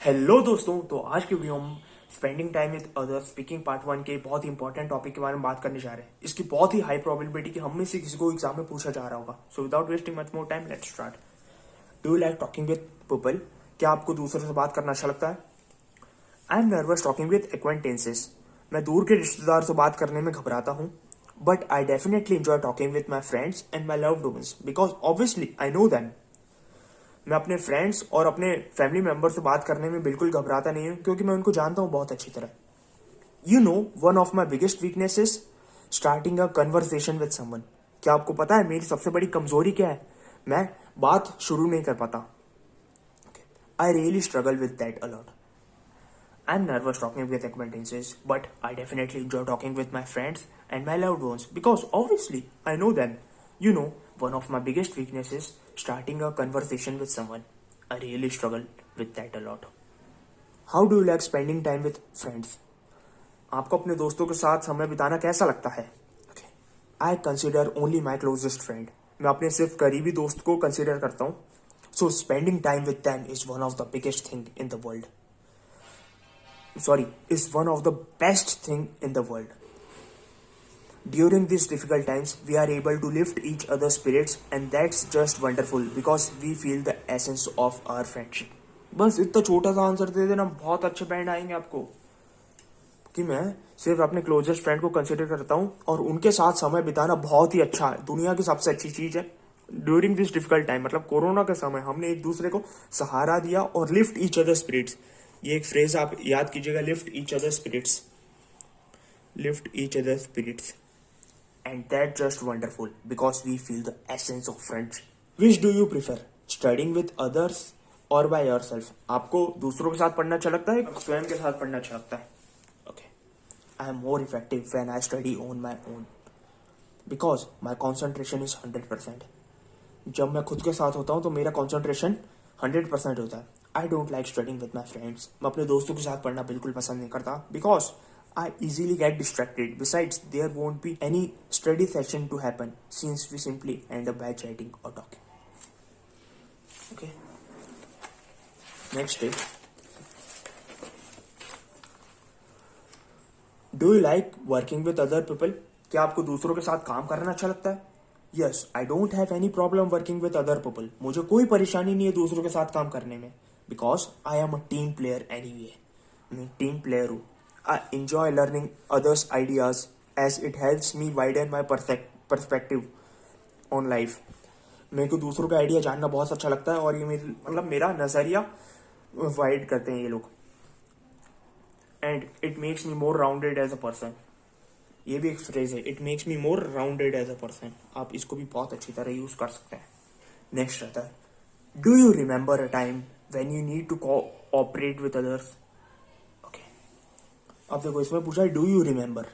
Hello दोस्तों, तो आज की वीडियो हम spending time with others speaking part 1 के बहुत ही इंपॉर्टेंट टॉपिक के बारे में बात करने जा रहे हैं। इसकी बहुत ही हाई प्रोबेबिलिटी कि हम में से किसी को एग्जाम में पूछा जा रहा होगा। So without wasting much more time, let's start. Do you like talking with people? क्या आपको दूसरों से बात करना अच्छा लगता है? I am nervous talking with acquaintances. मैं दूर के रिश्तेदार से बात करने में घबराता हूँ, but I definitely enjoy talking with my friends and my loved ones because obviously I know them. मैं अपने फ्रेंड्स और अपने फैमिली मेंबर से बात करने में बिल्कुल घबराता नहीं हूँ, क्योंकि मैं उनको जानता हूँ बहुत अच्छी तरह। You know, one of my biggest weakness is starting a conversation with someone. क्या आपको पता है मेरी सबसे बड़ी कमजोरी क्या है? मैं बात शुरू नहीं कर पाता। I really struggle with that allot. I am nervous talking with acquaintances, but I definitely enjoy talking with my friends and my loved ones because obviously I know them. You know, one of my biggest weaknesses is starting a conversation with someone. I really struggle with that a lot. How do you like spending time with friends? आपको अपने दोस्तों के साथ समय बिताना कैसा लगता है? I consider only my closest friend. मैं अपने सिर्फ करीबी दोस्त को कंसिडर करता हूँ. So spending time with them is one of the biggest thing in the world. Is one of the best thing in the world. During these difficult times, we are able to lift each other's spirits, and that's just wonderful because we feel the essence of our friendship. बस इतना छोटा सा answer दे देना, बहुत अच्छे band आएंगे आपको कि मैं सिर्फ अपने क्लोजेस्ट फ्रेंड को कंसिडर करता हूँ और उनके साथ समय बिताना बहुत ही अच्छा है, दुनिया की सबसे अच्छी चीज है। ड्यूरिंग दिस डिफिकल्ट टाइम, मतलब कोरोना के समय, हमने एक दूसरे को सहारा दिया और लिफ्ट ईच अदर स्पिरिट्स। ये एक फ्रेज आप याद कीजिएगा, lift each other spirits, lift each other spirits, and that just wonderful because we feel the essence of friendship. Which do you prefer, studying with others और by yourself? आपको दूसरों के साथ पढ़ना अच्छा लगता है, स्वयं के साथ पढ़ना अच्छा लगता है? Okay, I am more effective when I study on my own because my concentration is 100%। जब मैं खुद के साथ होता हूँ तो मेरा कॉन्सेंट्रेशन 100% होता है। I don't like studying with my friends. मैं अपने दोस्तों के साथ पढ़ना बिल्कुल पसंद नहीं करता because I easily get distracted. Besides, there won't be any study session to happen since we simply end up by chatting or talking. Okay. Next tip. Do you like working with other people? क्या आपको दूसरों के साथ काम करना अच्छा लगता है? Yes, I don't have any problem working with other people. मुझे कोई परेशानी नहीं है दूसरों के साथ काम करने में because I am a team player anyway. मैं टीम प्लेयर हूँ. I enjoy learning others' ideas as it helps me widen my perspective on life. मेरे को दूसरों का आइडिया जानना बहुत अच्छा लगता है और ये मेरा नजरिया वाइड करते हैं ये लोग. And it makes me more rounded as a person. ये भी एक फ्रेज है, it makes me more rounded as a person. आप इसको भी बहुत अच्छी तरह यूज कर सकते हैं. नेक्स्ट रहता है, do you remember a time when you need to cooperate with others? Okay, अब देखो इसमें पूछा है डू यू रिमेंबर.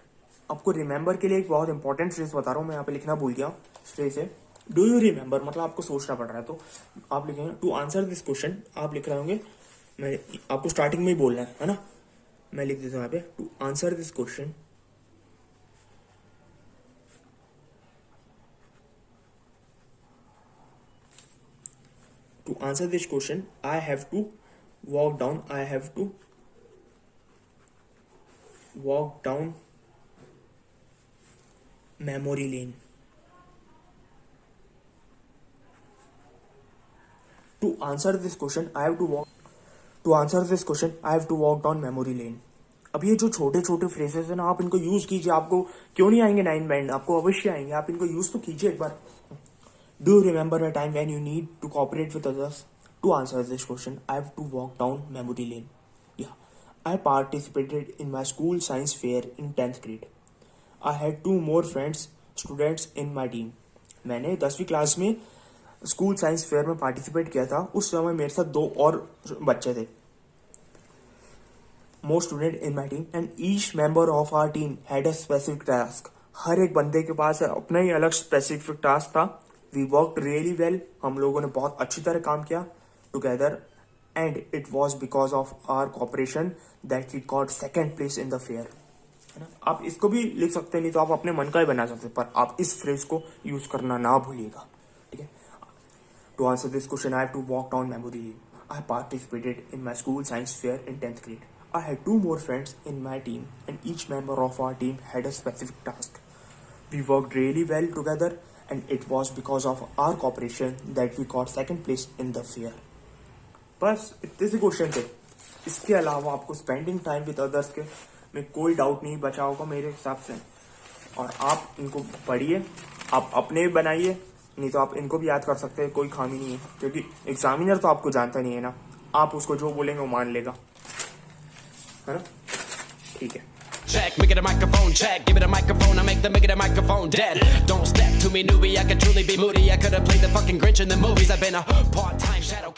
आपको रिमेंबर के लिए एक बहुत इंपॉर्टेंट फ्रेज बता रहा हूँ मैं, यहाँ पे लिखना भूल गया. फ्रेज है डू यू रिमेंबर, मतलब आपको सोचना पड़ रहा है तो आप लिखेंगे टू आंसर दिस क्वेश्चन. आप लिख रहे होंगे, मैं आपको स्टार्टिंग में ही बोलना है ना. मैं लिख देता हूँ यहाँ पे to answer this question. To answer this question, I have to walk down. I have to walk down memory lane. To answer this question, I have to walk. To answer this question, I have to walk down memory lane. अब ये जो छोटे छोटे phrases है ना, आप इनको use कीजिए. आपको क्यों नहीं आएंगे 9 बैंड, आपको अवश्य आएंगे. आप इनको यूज तो कीजिए एक बार. Do you remember a time when you need to cooperate with others? To answer this question, I have to walk down memory lane. Yeah, I participated in my school science fair in 10th grade. I had 2 more friends, students in my team. मैंने 10वीं class में school science fair में participate किया था. उस समय मेरे साथ 2 और बच्चे थे. More student in my team and each member of our team had a specific task. हर एक बंदे के पास अपना ही अलग स्पेसिफिक टास्क था. We worked really well. हम लोगों ने बहुत अच्छी तरह काम किया together and it was because of our cooperation that we got second place in the fair. है ना. आप इसको भी लिख सकते हैं, नहीं तो आप अपने मन का ही बना सकते हैं, पर आप इस फ्रेज को यूज करना ना भूलिएगा. ठीक है. To answer this question, I have to walk down memory lane. I participated in my school science fair in 10th grade. I had two more friends in my team, and each member of our team had a specific task. We worked really well together, and it was because of our cooperation that we got second place in the fair. बस इतने से question थे. इसके अलावा आपको spending time with others के में कोई डाउट नहीं बचा होगा मेरे हिसाब से. और आप इनको पढ़िए, आप अपने बनाइए, नहीं तो आप इनको भी याद कर सकते हैं, कोई खामी नहीं है. क्योंकि एग्जामिनर तो आपको जानता नहीं है ना, आप उसको जो बोलेंगे वो मान लेगा, है ना. ठीक है. Check, make it a microphone check, give it a microphone, I make the microphone dead. Don't step to me, newbie, I could truly be moody, I could have played the fucking Grinch in the movies, I've been a part-time shadow